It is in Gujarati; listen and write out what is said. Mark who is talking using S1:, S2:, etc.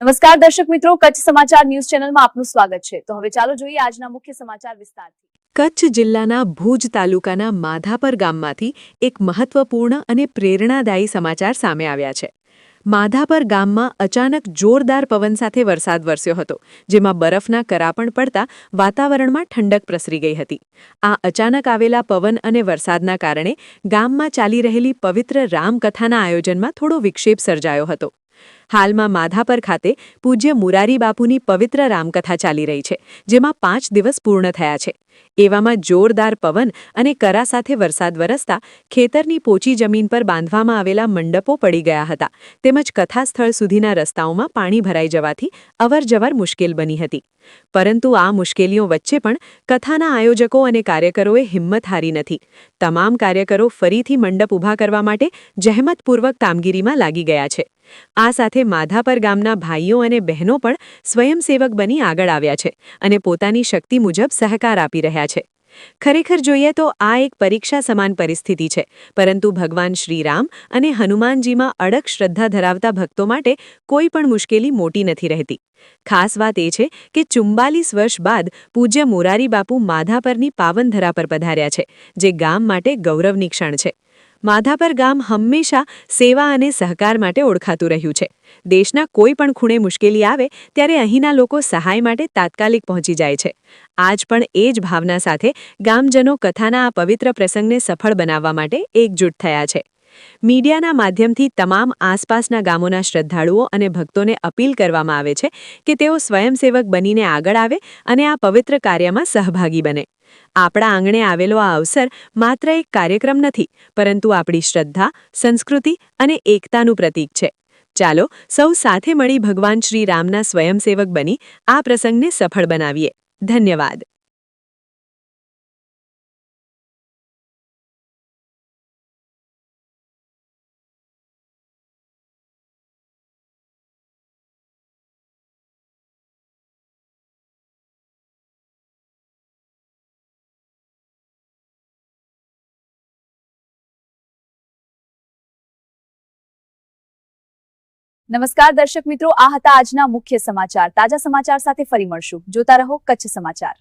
S1: નમસ્કાર દર્શક મિત્રો, કચ્છ સમાચાર ન્યૂઝ ચેનલમાં આપનું સ્વાગત છે। તો હવે ચાલો જોઈએ આજના મુખ્ય સમાચાર વિસ્તારથી।
S2: કચ્છ જિલ્લાના ભુજ તાલુકાના માધાપર ગામમાંથી એક મહત્વપૂર્ણ અને પ્રેરણાદાયી સમાચાર સામે આવ્યા છે। માધાપર ગામમાં અચાનક જોરદાર પવન સાથે વરસાદ વરસ્યો હતો, જેમાં બરફના કરા પણ પડતા વાતાવરણમાં ઠંડક પ્રસરી ગઈ હતી। આ અચાનક આવેલા પવન અને વરસાદના કારણે ગામમાં ચાલી રહેલી પવિત્ર રામકથાના આયોજનમાં થોડો વિક્ષેપ સર્જાયો હતો। હાલમાં માધાપર ખાતે પૂજ્ય મુરારી બાપુની પવિત્ર રામકથા ચાલી રહી છે, જેમાં 5 દિવસ પૂર્ણ થયા છે। એવામાં જોરદાર પવન અને કરા સાથે વરસાદ વરસતા ખેતરની પોચી જમીન પર બાંધવામાં આવેલા મંડપો પડી ગયા હતા, તેમજ કથાસ્થળ સુધીના રસ્તાઓમાં પાણી ભરાઈ જવાથી અવરજવર મુશ્કેલ બની હતી। પરંતુ આ મુશ્કેલીઓ વચ્ચે પણ કથાના આયોજકો અને કાર્યકરોએ હિંમત હારી નથી। તમામ કાર્યકરો ફરીથી મંડપ ઊભા કરવા માટે જહેમતપૂર્વક કામગીરીમાં લાગી ગયા છે। આ સાથે માધાપર ગામના ભાઈઓ અને બહેનો પણ સ્વયંસેવક બની આગળ આવ્યા છે અને પોતાની શક્તિ મુજબ સહકાર આપી રહ્યા છે। ખરેખર જોઈએ તો આ એક પરીક્ષા સમાન પરિસ્થિતિ છે, પરંતુ ભગવાન શ્રીરામ અને હનુમાનજીમાં અડગ શ્રદ્ધા ધરાવતા ભક્તો માટે કોઈ પણ મુશ્કેલી મોટી નથી રહેતી। ખાસ વાત એ છે કે 44 વર્ષ બાદ પૂજ્ય મોરારી બાપુ માધાપરની પાવનધરા પર પધાર્યા છે, જે ગામ માટે ગૌરવની ક્ષણ છે। માધાપર ગામ હંમેશા સેવા અને સહકાર માટે ઓળખાતું રહ્યું છે। દેશના કોઈ પણ ખૂણે મુશ્કેલી આવે ત્યારે અહીંના લોકો સહાય માટે તાત્કાલિક પહોંચી જાય છે। આજ પણ એ જ ભાવના સાથે ગામજનો કથાના આ પવિત્ર પ્રસંગને સફળ બનાવવા માટે એકજૂટ થયા છે। મીડિયાના માધ્યમથી તમામ આસપાસના ગામોના શ્રદ્ધાળુઓ અને ભક્તોને અપીલ કરવામાં આવે છે કે તેઓ સ્વયંસેવક બનીને આગળ આવે અને આ પવિત્ર કાર્યમાં સહભાગી બને। આપણા આંગણે આવેલો આ અવસર માત્ર એક કાર્યક્રમ નથી, પરંતુ આપણી શ્રદ્ધા, સંસ્કૃતિ અને એકતાનું પ્રતીક છે। ચાલો સૌ સાથે મળી ભગવાન શ્રી રામના સ્વયંસેવક બની આ પ્રસંગને સફળ બનાવીએ। ધન્યવાદ।
S1: નમસ્કાર દર્શક મિત્રો, આ હતા આજના મુખ્ય સમાચાર। તાજા સમાચાર સાથે ફરી મળશું। જોતા રહો કચ્છ સમાચાર।